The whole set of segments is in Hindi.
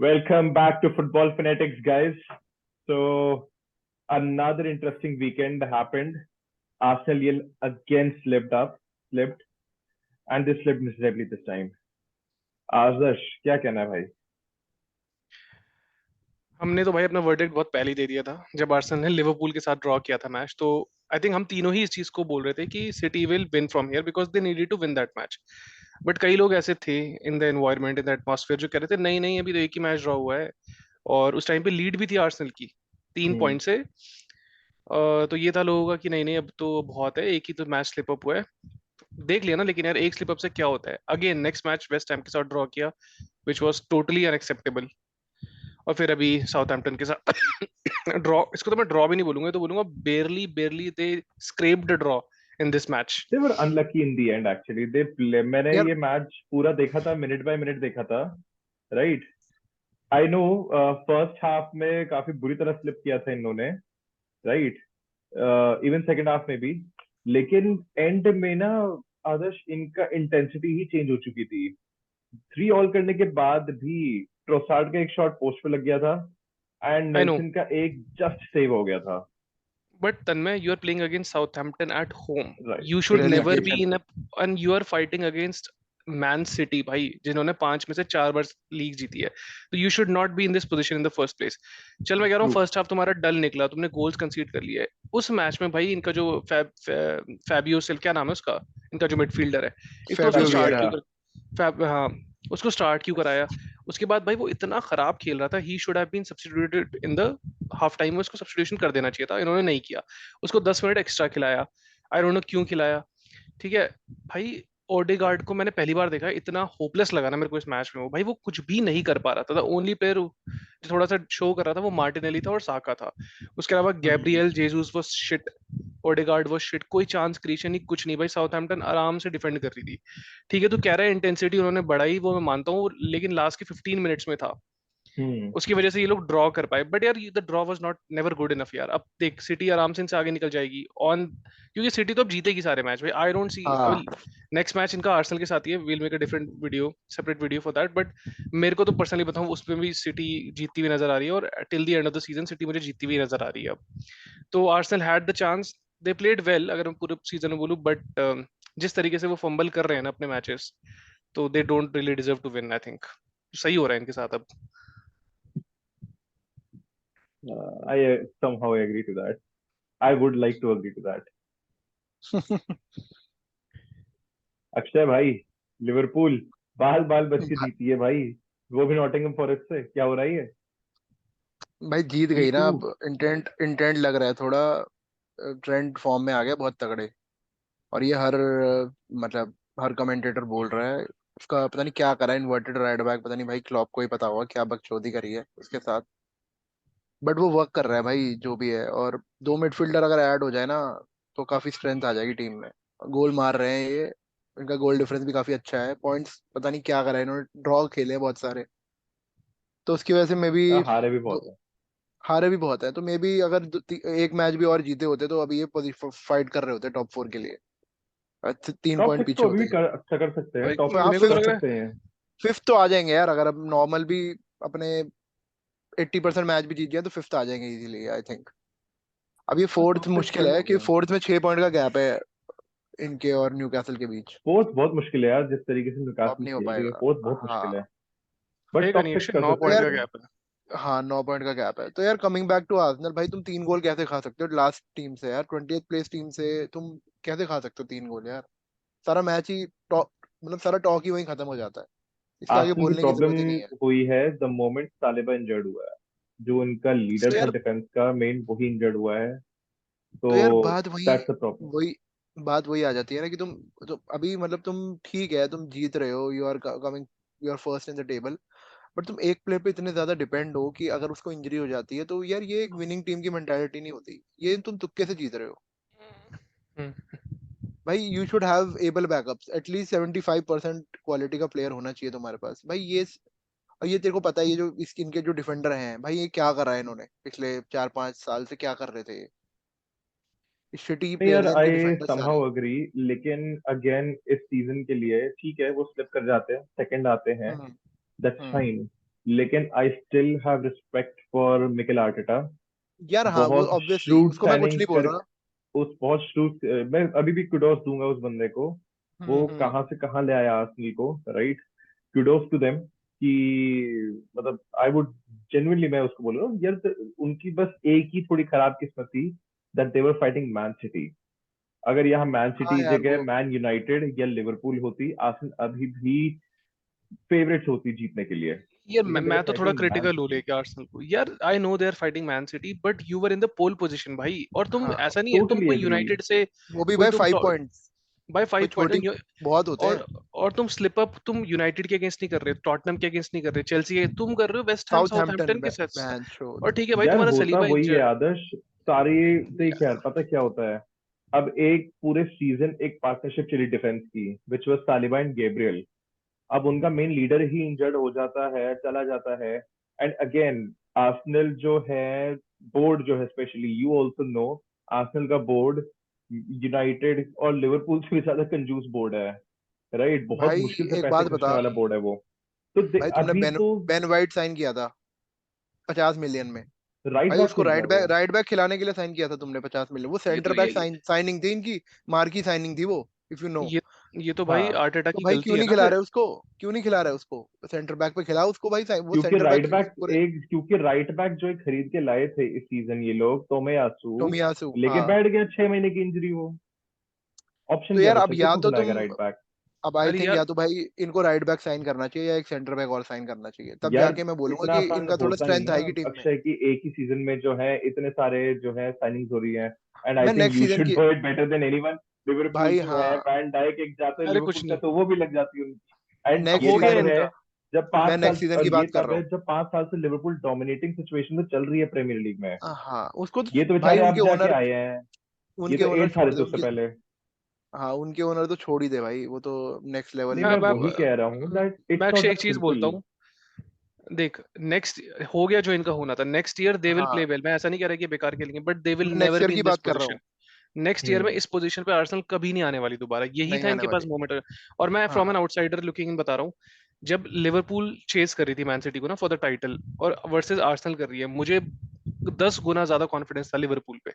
Welcome back to Football Fanatics, guys. So, another interesting weekend happened. Arsenal again slipped, and they slipped miserably this time. आदर्श क्या कहना है भाई? हमने तो भाई अपना वर्डिक्ट बहुत पहले ही दे दिया था जब आर्सेनल ने लिवरपूल के साथ ड्रॉ किया था मैच। तो आई थिंक हम तीनों ही इस चीज को बोल रहे थे कि City will win from here because they needed to win that match. But कई लोग ऐसे थे in the environment in the atmosphere जो कह रहे थे नहीं नहीं अभी तो एक ही मैच ड्रॉ हुआ है। और उस टाइम पे लीड भी थी आर्सेनल की 3 पॉइंट से। तो ये था लोगों का कि नहीं नहीं अब तो बहुत है, एक ही तो मैच स्लिप अप हुआ है। देख लिया ना, लेकिन यार एक स्लिप अप से क्या होता है। Again next match West Ham के साथ ड्रॉ किया विच वॉज टोटली अनएक्सेप्टेबल। और फिर अभी साउथहैम्पटन के साथ ड्रॉ, इसको तो मैं ड्रॉ भी नहीं बोलूंगा, तो बोलूंगा barely barely they scraped draw in this match. They were unlucky in the end actually. मैंने यार ये मैच पूरा देखा था, मिनट बाय मिनट देखा था, right? I know first half में काफी बुरी तरह स्लिप किया था इन्होंने, राइट? इवन सेकंड हाफ में भी, लेकिन एंड में ना आदर्श इनका इंटेंसिटी ही चेंज हो चुकी थी। 3 ऑल करने के बाद भी ट्रोसार्ड का एक शॉट पोस्ट पे लग गया था एंड आई नो, नेल्सन का एक जस्ट सेव हो गया था। But Tanmay you are playing against Southampton at home. Right, you should never be exactly. Relegation in and you are fighting against Man City भाई, जिन्होंने 5 में से 4 बार लीग जीती है। तो you should not be in this position in the first place. चल मैं कह रहा हूँ ट्रू। फर्स्ट हाफ तुम्हारा डल निकला, तुमने गोल्स कंसीड कर लिए। उस मैच में भाई इनका जो फैबियो सिल क्या नाम है उसका, इनका जो मिडफील्डर है, एक तो उसको फैबियो स्टार्ट वियरा। क्यों कर हाँ, उसको स्टार्ट क्यों कराया? उसके बाद भाई वो इतना खराब खेल रहा था, he should have been substituted in the half time में। उसको सब्स्टिट्यूशन कर देना चाहिए था, इन्होंने नहीं किया। उसको 10 मिनट एक्स्ट्रा खिलाया, आई डोंट नो क्यों खिलाया। ठीक है भाई, ओडेगार्ड को मैंने पहली बार देखा, इतना होपलेस लगा ना मेरे को इस मैच में। वो भाई वो कुछ भी नहीं कर पा रहा था। ओनली प्लेयर जो थोड़ा सा शो कर रहा था वो मार्टिनेली था और साका था। उसके अलावा गैब्रियल जेसूस वो शिट, ओडेगार्ड वो शिट, कोई चांस क्रिएशन नहीं, कुछ नहीं भाई। साउथहैम्पटन आराम से डिफेंड कर रही थी। ठीक है, तू कह रहा है इंटेंसिटी उन्होंने बढ़ाई, वो मैं मानता हूँ, लेकिन लास्ट के 15 मिनट्स में था, हम्म। उसकी वजह से ये लोग ड्रॉ कर पाए। बट यार the draw was not never good enough यार। अब देख सिटी आराम से इनसे आगे निकल जाएगी ऑन, क्योंकि सिटी तो अब जीतेगी सारे मैच भाई। आई डोंट सी, हाँ नेक्स्ट मैच इनका आर्सेनल के साथ ही है। We'll make a different video, separate video for that. But मेरे को तो पर्सनली बताऊं, उसमें भी सिटी जीतती हुई नजर आ रही है, और till the end of the season city मुझे जीतती हुई नजर आ रही है अब। तो Arsenal had the chance, they played well अगर मैं पूरे सीजन में बोलूं, बट जिस तरीके से वो फंबल कर रहे हैं ना अपने मैचेस, तो they don't really deserve to win I think. सही हो रहा है इनके साथ अब। आई somehow agree to that. I would like to agree to that. Akshay भाई, लिवरपूल बाल बाल बच के जीती है भाई, वो भी नॉटिंघम फॉरेस्ट से। क्या हो रहा है ये? भाई जीत थ्री गई टू ना अब। इंटेंट इंटेंट लग रहा है थोड़ा। ट्रेंड फॉर्म में आ गया बहुत तगड़े। और ये हर मतलब हर कमेंटेटर बोल रहा है उसका पता नहीं क्या करा इन्वर्टेड राइट बैक, पता नहीं भाई क्लॉप को ही पता होगा क्या बकचोदी करी है उसके साथ। बट वो वर्क कर रहा है भाई जो भी है। और दो मिडफील्डर अगर ऐड हो जाए ना तो काफी स्ट्रेंथ आ जाएगी टीम में। गोल मार रहे हैं ये, इनका गोल डिफरेंस भी काफी अच्छा है। पॉइंट्स पता नहीं क्या करा है इन्होंने, ड्रॉ खेले हैं बहुत सारे। तो उसकी वजह से मे बी हारे भी बहुत है। हारे भी बहुत है। तो मे बी अगर एक मैच भी और जीते होते तो अभी ये फाइट कर रहे होते टॉप 4 के लिए। 3 पॉइंट 6 पीछे तो अभी भी होते। अच्छा कर सकते हैं, भाई टॉप हाँ 6 मेरे को तो तो लग कर रहा फिफ्थ, है, सकते हैं। फिफ्थ तो आ जाएंगे यार। अगर अब नॉर्मल भी अपने 80% मैच भी जीत गया तो फिफ्थ आ जाएंगे इजीली आई थिंक। अब ये फोर्थ टॉप 6 मुश्किल कर है कि लेंगे। फोर्थ में 6 पॉइंट का गैप है इनके और न्यूकैसल के बीच। फोर्थ बहुत मुश्किल है यार, जिस तरीके से तो अब निकाल नहीं हो खेल रही है, पाएगा। फोर्थ बहुत मुश्किल है। हाँ बट है टॉप नहीं 6 अक्षय, कर नौ तो सकते पॉइंट यार, का हैं। गैप है। हाँ 9 पॉइंट का गैप है। तो यार कमिंग बैक टू आर्सेनल भाई, तुम 3 गोल कैसे खा सकते हो लास्ट टीम से यार, 20th प्लेस टीम से तुम कैसे खा सकते हो 3 गोल यार? सारा मैच ही टॉक, मतलब सारा टॉक ही वहीं खत्म हो जाता है। इसके आगे आर्सेनल की बोलने की प्रॉब्लम जरूरत ही नहीं है। हुई है द मोमेंट सालिबा इंजर्ड हुआ है। जो उनका लीडर तो था यार डिफेंस का मेन, वही इंजर्ड हुआ है। तो तो यार बात वही दैट्स द प्रॉब्लम। वही बात वही आ जाती है ना कि तुम तो अभी मतलब तुम ठीक है, तुम जीत रहे हो, you are coming, you are first in the table. But तुम एक प्लेयर पे इतने ज्यादा डिपेंड हो कि अगर उसको इंजरी हो जाती है तो यार ये एक विनिंग टीम की मेंटालिटी नहीं होती। ये तुम तुक्के से जीत रहे हो हम्म। भाई। You should have able backups, at least 75% quality का प्लेयर होना चाहिए तुम्हारे पास भाई। और ये तेरे को पता है ये जो इनके जो डिफेंडर हैं भाई, ये क्या कर रहा है इन्होंने पिछले 4-5 साल से, क्या कर रहे थे ये? शिटी नहीं यार, प्लेयर्स हैं इनके आई डिफेंडर समहाउ सारे। अग्री, लेकिन अगेन इस सीजन के लिए ठीक है, वो स्लिप कर जाते हैं, सेकंड आते हैं, हम्म दैट्स हम्म फाइन। लेकिन I still have respect for Mikel Arteta. यार हाँ, वो बहुत ऑब्वियसली श्रूड उसको मैं कुछ साइनिंग नहीं बोल कर, रहा। उस बहुत श्रूड, मैं अभी भी कुडोस दूंगा उस बंदे को। वो हम्म। कहाँ से कहाँ ले आया आर्सेनल को, राइट। कुडोस टू देम कि मतलब आई वुड जेन्युइनली, मैं उसको बोलूंगा यार, उनकी बस एक ही थोड़ी खराब किस्मत थी, that they were fighting Man city. अगर यहाँ मैन हाँ सिटी यार जगह वो, मैन यूनाइटेड या लिवरपूल होती, आर्सेनल अभी भी फेवरेट्स होती जीतने के लिए, यार लेकिन दे वर मैं तो थोड़ा फाइटिंग मैन क्रिटिकल हूँ सिटी। लेके आर्सेनल को। यार I know they are fighting Man City, but you were in the pole position भाई, और तुम हाँ ऐसा नहीं है तुम टोटली कोई एग्री। यूनाइटेड से वो भी कोई भाई तुम 5 पॉइंट्स, बाय कोई 5 पॉइंट, छोटी बहुत होते हैं। और और तुम स्लिप अप तुम यूनाइटेड के अगेंस्ट नहीं कर रहे, टॉटनहम के अगेंस्ट नहीं कर रहे, चेल्सी के, तुम कर रहे हो वेस्ट हैम साउथहैम्पटन साउथहैम्पटन के साथ। Man show. और ठीक है भाई, यार तुम्हारा होता सलीबा वही है इंजर्ड। आदर्श, सारी। देख यार, पता क्या होता है, अब एक पूरे सीजन एक पार्टनरशिप चली डिफेंस की, which was Saliba and Gabriel. अब उनका मेन लीडर ही इंजर्ड हो जाता है, चला जाता है। एंड अगेन आर्सेनल जो है, बोर्ड जो है, specially you also know, Arsenal का बोर्ड यूनाइटेड और लिवरपूल से भी ज्यादा कंजूस बोर्ड है, राइट। बहुत भाई मुश्किल से एक पैसे बात खर्चने बता, वाला बोर्ड है वो। तो भाई तुमने अभी बेन तो बेन वाइट साइन किया था 50 मिलियन में। राइट भाई बैक उसको खेल रहा है वो। राइट बैक खिलाने के लिए साइन किया था तुमने 50 मिलियन। वो ये सेंटर तो बैक ये साइनिंग थी इनकी, मार्की साइनिंग थी वो, इफ यू नो। ये ये तो भाई हाँ, आर्टेटा तो की भाई गलती क्यों है नहीं ना खिला फिर। रहे उसको, क्यों नहीं खिला रहे उसको सेंटर बैक पे खिलाओ उसको भाई, वो क्योंकि सेंटर बैक राइट बैक पूरे। एक, क्योंकि राइट बैक जो एक खरीद के लाए थे इस सीजन ये लोग, तोमयासू, टोमियासु, लेके हाँ। बैठ गया 6 महीने की इंजरी वो। ऑप्शन तो क्या यार अब बचा, या किसको तो खिलाएगा तुम, राइट बैक? अब आई अरे थिंक यार, या तो भाई इनको राइट बैक साइन करना चाहिए या एक सेंटर बैक और साइन करना चाहिए, तब यार जाके मैं बोलूंगा इतना कि आसान इनका थोड़ा होता नहीं स्ट्रेंथ ना आएगी टीम में। अक्षय, कि एक ही सीजन में जो है इतने सारे जो है साइनिंग्स हो रही हैं। एंड आई मैं think next you season should की, know it better than anyone. Liverpool भाई जो है, हाँ, वैन डाइक एक जाते हैं अरे लिवरपूल कुछ का नहीं, तो वो भी लग जाती है उनकी। एंड नेक्स्ट ये हो गया तब सीजन, है इनका। जब मैं 5 साल, नेक्स्ट सीजन और की ये बात कर तब रहा है हूँ। जब 5 साल से लिवरपूल डोमिनेटिंग सिचुएशन में चल रही है प्रीमियर लीग में। हाँ उसको ये तो तो भाई बेचारे अब जाके आए हैं। ये उनके तो ओनर 8 साल छोड़ दे थे उससे उनके। पहले। हाँ उनके ओनर तो छोड़ ही दे भाई, वो तो नेक्स्ट लेवल नहीं, पे मैं मैं वो। वही कह रहा हूँ दैट मैं इट्स नॉट अक्षय दैट एक चीज बोलता सिंपल। हूँ। देख, नेक्स्ट हो गया जो इनका होना था, नेक्स्ट ईयर दे विल हाँ प्ले वेल। मैं ऐसा नहीं कह रहा कि ये बेकार खेलेंगे, बट दे विल मैं नेक्स्ट नेवर ईयर बी की इन दिस बात कर रहा पोजीशन। हूँ। नेक्स्ट ईयर में इस पोजीशन पे आर्सेनल कभी नहीं आने वाली दोबारा, यही नहीं था आने इनके पास वाली। मोमेंट। और मैं फ्रॉम हाँ एन आउटसाइडर लुकिंग इन बता रहा हूँ, जब लिवरपूल चेस कर रही थी मैन सिटी को ना फॉर द टाइटल, और वर्सेस आर्सेनल कर रही है, मुझे 10 गुना ज्यादा कॉन्फिडेंस था लिवरपूल पे।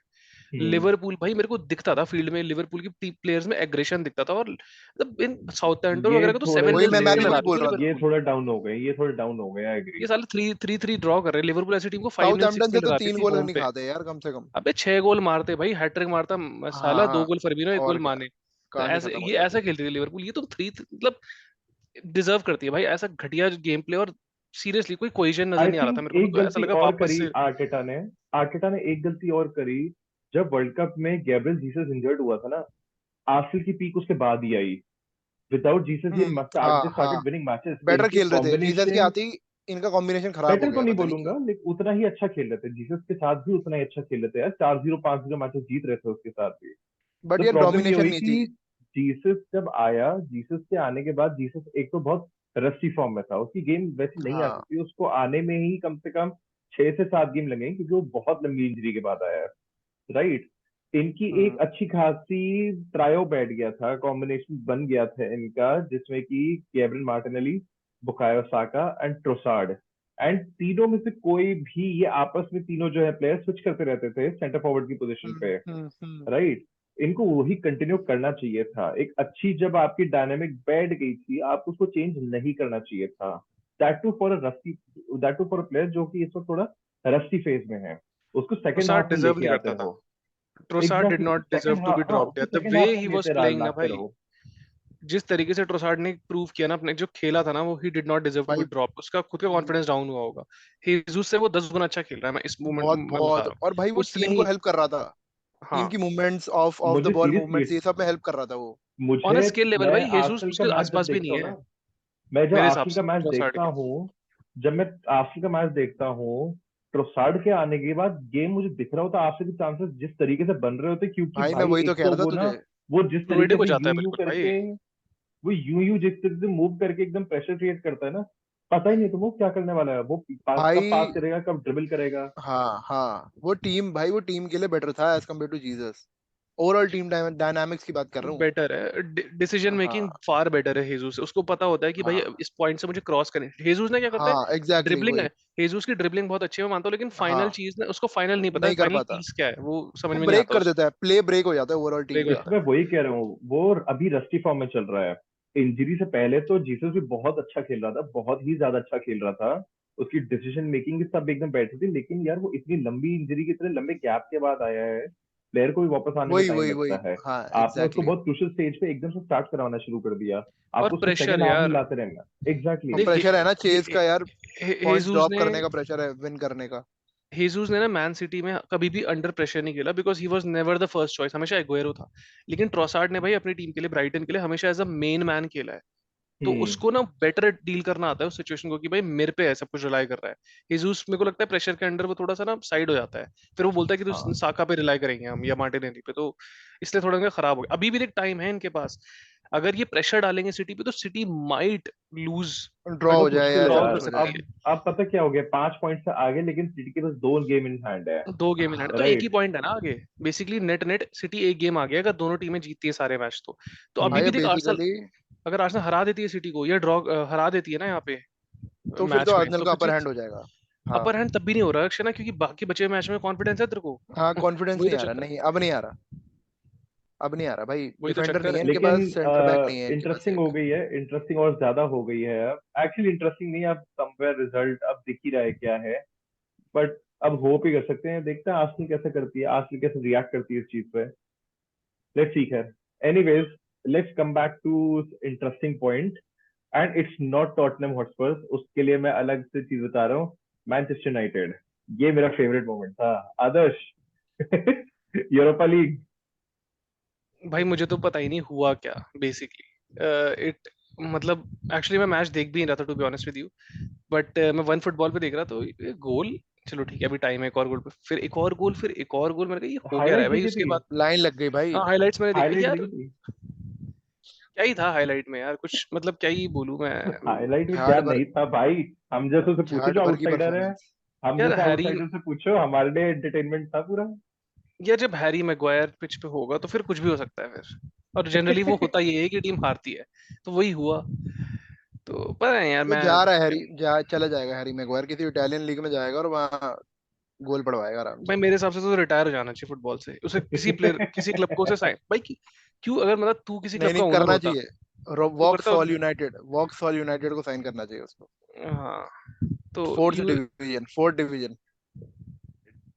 हम्म। लिवरपूल भाई मेरे को दिखता था फील्ड में, लिवरपूल की प्लेयर्स में एग्रेशन दिखता था, और मतलब इन साउथहैम्पटन ये वगैरह को तो थोड़े 7 वही गोल मैं से भी लगा वही रही बोल थी रहा था। ये लिवरपूल। थोड़ा डाउन हो गए, ये थोड़े डाउन हो गए, आई एग्री। ये साले 3-3 ड्रॉ कर रहे हैं, लिवरपूल ऐसी टीम को 5-0 साउथहैम्पटन 6-0 से तो लगाती तीन थी गोल होम नहीं पे। खाते यार कम से कम। अबे 6 गोल मारते भाई, हैट्रिक मारता साला, दो हाँ गोल फर्मीनो, एक और गोल क्या, माने। तो कहाँ से ऐसे खत्म हो ये जाते। ऐसा खेलती थी लिवरपूल, ये तो थ्री मतलब डिजर्व करती है भाई ऐसा घटिया गेम प्ले। और सीरियसली कोई कोहेजन नजर आई नहीं आ रहा था थिंक मेरे को, एक तो ऐसा गलती लगा और वापस करी से। आर्टेटा ने एक गलती और करी। जब वर्ल्ड कप में गैब्रियल जीसस इंजर्ड हुआ था ना, आर्सेनल की पीक उसके बाद ही आई। विदाउट जीसस ये हाँ दे हाँ, स्टार्टेड विनिंग मैचेस, बेटर इनकी खेल रहे थे जीसस के कॉम्बिनेशन। आते ही, इनका कॉम्बिनेशन खराब हो बेटर तो गया नहीं पता नहीं बोलूंगा, क्यों। लेकिन उतना ही अच्छा खेल रहे थे, जीसस के साथ भी उतना ही अच्छा खेल रहे थे यार, 4-0 5-0 मैचेस जीत रहे थे उसके साथ भी। बट तो यार प्रॉब्लम ये डोमिनेशन हुई नहीं थी। कि जीसस जब आया, जीसस के आने के बाद जीसस एक तो बहुत रस्टी फॉर्म में था, उसकी गेम वैसी नहीं आती हाँ थी, उसको आने में ही कम से कम 6 से 7 गेम लगे, क्योंकि वो बहुत लंबी इंजरी के बाद आया है, राइट। इनकी एक हम्म अच्छी खासी ट्रायो बैठ गया था, कॉम्बिनेशन बन गया था इनका, जिसमें कि Gabriel Martinelli, Bukayo Saka and Trossard. And तीनों में से कोई भी, ये आपस में तीनों जो है प्लेयर स्विच करते रहते थे सेंटर फॉरवर्ड की पोजीशन पे, हम्म। राइट। इनको वही कंटिन्यू करना चाहिए था। एक अच्छी जब आपकी डायनेमिक बैठ गई थी, आप उसको चेंज नहीं करना चाहिए था। That too for a rusty, that too for a player जो कि इस वक्त थोड़ा रस्टी फेज में है, उसको सेकंड ट्रोसार्ड हाफ में डिजर्व लेके नहीं आते करता था। रहो। Trossard did exactly, not deserve second to be half, हाँ, ड्रॉप उसको that the second way half में ही वाज लेते प्लेइंग ना लाते भाई। रहो। जिस तरीके से ट्रोसार्ड ने प्रूव किया ना अपने जो खेला था ना, वो ही did not deserve to be भाई ड्रॉप। उसका खुद का कॉन्फिडेंस डाउन हुआ होगा। Jesus से वो 10 गुना अच्छा खेल रहा है, मैं इस मोमेंट बहुत मैं बता बहुत, रहा और भाई हूँ वो उससे टीम को नहीं। हेल्प कर रहा था। टीम हाँ, की मूवमेंट्स, ऑफ द मुझे बॉल सीरियसली, मूवमेंट्स, ये सब में हेल्प कर रहा था वो। ऑन अ मुझे, स्केल लेवल मैं भाई Jesus आर्सेनल का उसके मैच जब आसपास भी देखता नहीं हूँ है ना, मैं जब मेरे हिसाब आर्सेनल से का मैच ट्रोसार्ड देखता के। हूँ, जब मैं आर्सेनल का मैच देखता हूँ, ट्रोसार्ड के आने के बाद गेम मुझे दिख रहा होता आर्सेनल के चांसेस जिस तरीके से बन रहे होते, क्योंकि भाई मैं भाई वही तो एक कह तो रहा था वो ना, तुझे। वो जिस फ्लूइड तरीके हो से जाता है यू बिल्कुल भाई। करके, वो यू जिस तरीके से मूव करके एकदम प्रेशर क्रिएट करता है ना, पता ही नहीं तो वो क्या करने वाला है, वो कब पास भाई करेगा, कब ड्रिबल करेगा। हाँ हाँ, वो टीम भाई, वो टीम के लिए बेटर था as compare to Jesus. Overall team dynamics की बात कर रहा हूँ। बेटर है, डिसीजन मेकिंग हाँ फार बेटर है हेजूस से। उसको पता होता है कि भाई हाँ इस पॉइंट से मुझे क्रॉस करनी है। हेजूस ने क्या करता है, हाँ एग्जैक्टली ड्रिबलिंग है, वही। हेजूस की ड्रिबलिंग बहुत अच्छी है मैं मानता हूँ, लेकिन फाइनल हाँ चीज ना उसको फाइनल नहीं पता है, नहीं कर फाइनल पाता, पीस क्या है वो समझ वो में नहीं ब्रेक आता कर उसको। देता है, प्ले ब्रेक हो जाता है ओवरऑल टीम ब्रेक हो का। जाता मैं वही कह रहा हूँ, वो अभी रस्टी फॉर्म में चल रहा है। इंजरी से पहले तो जीसस भी बहुत अच्छा खेल रहा था, बहुत ही ज्यादा अच्छा खेल रहा था। उसकी डिसीजन मेकिंग सब एकदम बैठी थी, लेकिन यार वो इतनी लंबी इंजरी के इतने लंबे गैप के बाद आया है। प्लेयर को भी वापस आने में वही टाइम वही वही लगता है। हाँ आपने उसको एग्जैक्टली। बहुत क्रूशियल स्टेज पे एकदम से स्टार्ट कराना शुरू कर दिया। है। और आपको उसको प्रेशर सेकंड हाफ में यार, लाते रहना। एग्जैक्टली अब देख प्रेशर है ना चेज हे, का यार, पॉइंट्स हेजूस ड्रॉप ने करने का प्रेशर है, विन करने का। हेजूस ने ना मैन सिटी में कभी भी अंडर प्रेशर नहीं खेला, because he was never the first choice, हमेशा एग्वेरो था। लेकिन ट्रोसार्ड ने भाई अपनी टीम के लिए, ब्राइटन के लिए हमेशा एज अ मेन मैन खेला है। तो हम्म। उसको ना बेटर डील करना आता है उस सिचुएशन को, कि भाई मेरे पे है सब कुछ, रिलाई कर रहा है। Jesus मेरे को लगता है प्रेशर के अंडर वो थोड़ा सा ना साइड हो जाता है। फिर वो बोलता है कि तो हाँ साका पे रिलाई करेंगे हम या मार्टिनेली पे, तो इसलिए थोड़ा इनका खराब हो गया। अभी भी एक टाइम है इनके पास, अगर ये प्रेशर डालेंगे सिटी पे तो city might lose, draw but वो हो जाए मुश्किल या है ड्रॉ यार। कर हो सकती जाए। है। अब पता क्या हो गया, 5 पॉइंट से आगे, लेकिन सिटी के पास 2 गेम इन हैंड है। दो गेम इन हैंड तो एक ही राइट। पॉइंट है ना आगे। बेसिकली नेट नेट सिटी एक गेम आ गया अगर दोनों टीमें जीतती है सारे मैच तो अभी भाई भी अब देख आर्सेनल, बेसिकली अगर आर्सेनल हरा देती है सिटी को या ड्रॉ हरा देती है ना यहाँ पे तो फिर तो मैच में, आर्सेनल तो का फिर अपर जीत। हैंड हो जाएगा। हाँ अपर हैंड तब भी नहीं हो रहा अक्षय ना, क्योंकि बाकी बचे मैच में कॉन्फिडेंस है तेरे को। हाँ कॉन्फिडेंस वही नहीं तो आ रहा, चक्कर है, नहीं अब नहीं आ रहा, अब नहीं आ रहा भाई, वही तो डिफेंडर चक्कर नहीं है है। इनके लेकिन पास, सेंटर बैक नहीं है इनके पास इंटरेस्टिंग हो एक। गई है, इंटरेस्टिंग और ज्यादा हो गई है अब। एक्चुअली इंटरेस्टिंग नहीं, अब समवेयर रिजल्ट अब दिख ही रहा है क्या है। बट अब होप ही कर सकते हैं, देखते हैं आर्सेनल कैसे करती है, आर्सेनल कैसे रिएक्ट करती है इस चीज पे। Let's see. खैर, anyways, let's come back to interesting point. And it's not Tottenham Hotspurs, उसके लिए मैं अलग से चीज बता रहा हूँ। मैनचेस्टर यूनाइटेड, ये मेरा फेवरेट मोमेंट था। Adarsh, Europa League. भाई मुझे तो पता ही नहीं हुआ क्या बेसिकली, इट मतलब एक्चुअली मैं मैच देख भी नहीं रहा था to be honest with you, but मैं वन फुटबॉल पे देख रहा तो ये गोल, चलो ठीक है अभी टाइम है, एक और गोल पे फिर एक और गोल, फिर एक और गोल, मैंने कहा ये हो क्या रहा है हाईलाइट भाई, देखी उसके थी, बाद लाइन लग गई भाई। हाँ हाइलाइट्स मैंने देखी हाईलाइट यार। देखी थी। क्या ही था हाईलाइट में यार, कुछ मतलब क्या ही बोलूं मैं। हाईलाइट में क्या झाड़ भर, नहीं था भाई। हम जैसे से पूछो झाड़ जो भर की आउटसाइडर है, परफॉर्मेंस। हम यार जैसे हैरी, आउटसाइडर से पूछो, हमारे लिए एंटरटेनमेंट था पूरा। यार जब हैरी मैग्वायर पिच पे होगा तो फिर कुछ भी हो सकता है फिर, और जनरली वो होता ये है कि टीम हारती है, तो वही हुआ। तो पता नहीं यार ये मैं, जा रहा है हैरी, चला जाएगा हैरी मैगवायर, किसी इटालियन लीग में जाएगा और वहाँ गोल पड़वाएगा आराम भाई से। मेरे हिसाब से तो रिटायर हो जाना चाहिए फुटबॉल से, उसे किसी प्लेयर किसी क्लब को उसे साइन भाई क्यों, अगर मतलब तू किसी नहीं क्लब का नहीं ओनर करना होता चाहिए, तो वॉक्स करता। ऑल यूनाइटेड, वॉक्स ऑल यूनाइटेड को साइन करना चाहिए उसको। हाँ तो fourth you, division, fourth division.